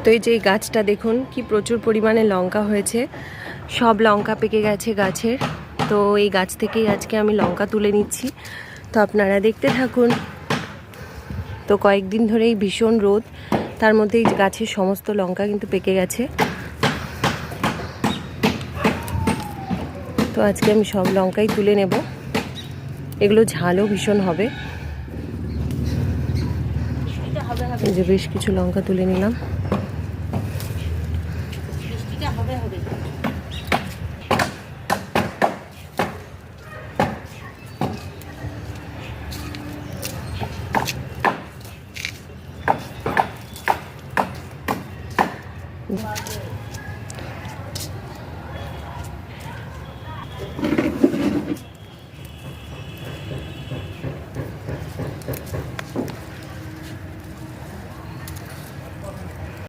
তো এই যে এই গাছটা দেখুন কি প্রচুর পরিমাণে লঙ্কা হয়েছে, সব লঙ্কা পেকে গেছে গাছের। তো এই গাছ থেকেই আজকে আমি লঙ্কা তুলে নিচ্ছি, তো আপনারা দেখতে থাকুন। তো কয়েকদিন ধরেই ভীষণ রোদ, তার মধ্যে এই গাছের সমস্ত লঙ্কা কিন্তু পেকে গেছে। তো আজকে আমি সব লঙ্কাই তুলে নেব, এগুলো ঝালও ভীষণ হবে। এই যে বেশ কিছু লঙ্কা তুলে নিলাম।